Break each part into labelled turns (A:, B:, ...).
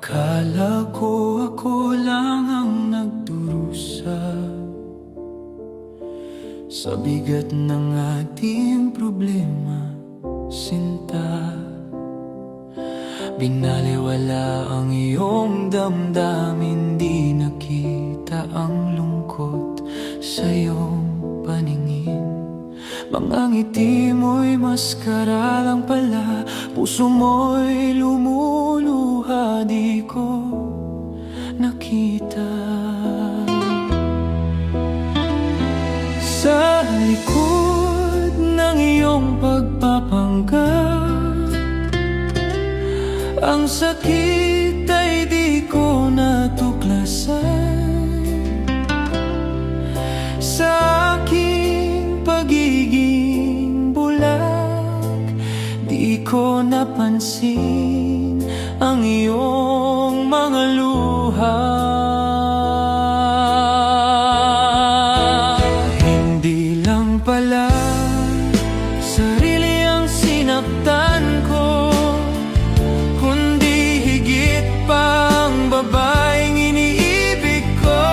A: Akala ko ako lang ang nagdurusa sa bigat ng ating problema, sinta. Binaliwala ang iyong damdamin, di nakita ang lungkot sa iyong paningin. Mga ngiti mo'y maskara lang pala, puso mo'y lumuluha, di ko nakita. Sa likod ng iyong pagpapanggap, ang sakit ay di ko natuklasan. Sa aking pagiging bulag, di ko napansin ang iyong mga luha. Hindi lang pala sarili ang sinaktan ko, kundi higit pa ang babaeng iniibig ko.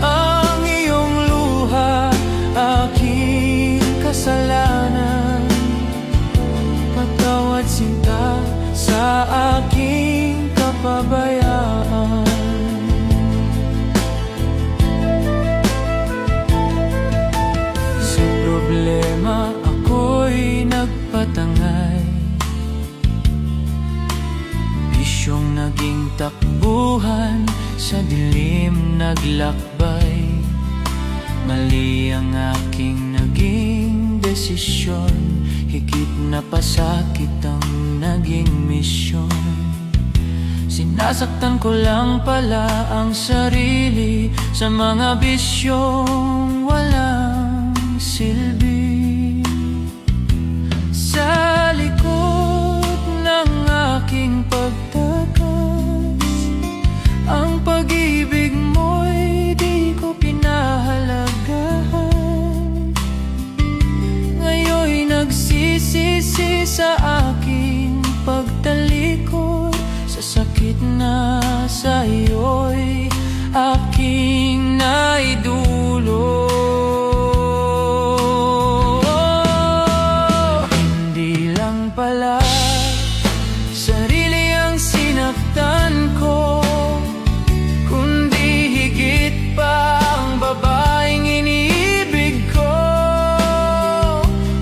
A: Ang iyong luha, aking kasalanan. Patawad sinta sa aking kapabayaan. Sa problema ako'y nagpatangay, bisyong naging takbuhan, sa dilim naglakbay. Mali ang aking naging desisyon, higit na pasakit ang naging misyon. Sinasaktan ko lang pala ang sarili sa mga bisyong walang silbi. Sa likod ng aking pagtakas, ang pag-ibig mo'y di ko pinahalagahan. Ngayon'y nagsisisi sa aking pagtalikod, sa sakit na sa iyo'y aking naidulot. Hindi lang pala sarili ang sinaktan ko, kundi higit pa ang babaeng iniibig ko.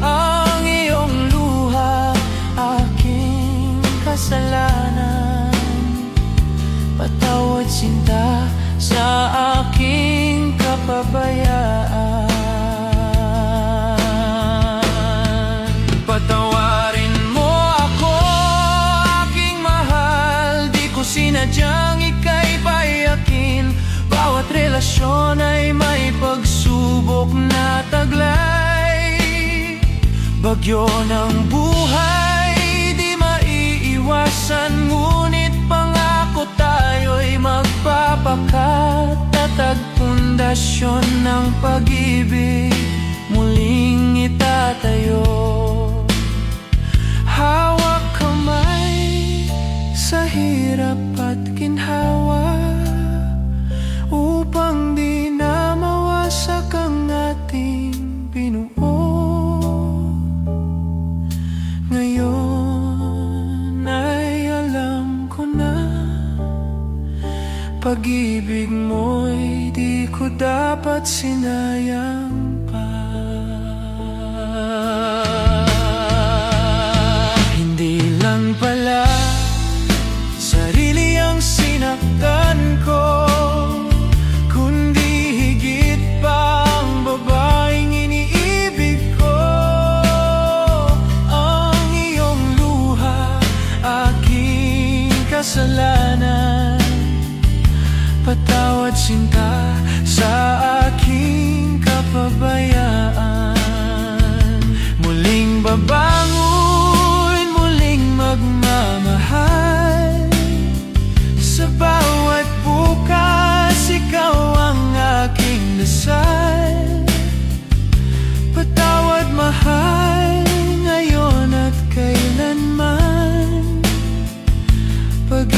A: Ang iyong luha, aking kasalanan. Patawad sinta sa aking kapabayaan. Patawarin mo ako, aking mahal, di ko sinadyang ika'y payakin. Bawat relasyon ay may pagsubok na taglay. Bagyo ng buhay, di maiiwasan, ngunit pangako tayo'y magpapakatatag. Pundasyon ng pag-ibig muling itatayo. Hawak kamay sa hirap at ginhawa, upang di na mawasak ang ating binuo. Ngayon ay alam ko na, pag-ibig mo'y di ko dapat sinayang pa. Hindi lang pala sarili ang sinaktan ko, kundi higit pa ang babaeng iniibig ko. Ang iyong luha, aking kasalanan. Patawad sinta sa aking kapabayaan. Muling babangon, muling magmamahal. Sa bawat bukas, ikaw ang aking dasal. Patawad mahal, ngayon at kailanman. Pag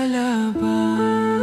A: lalaban.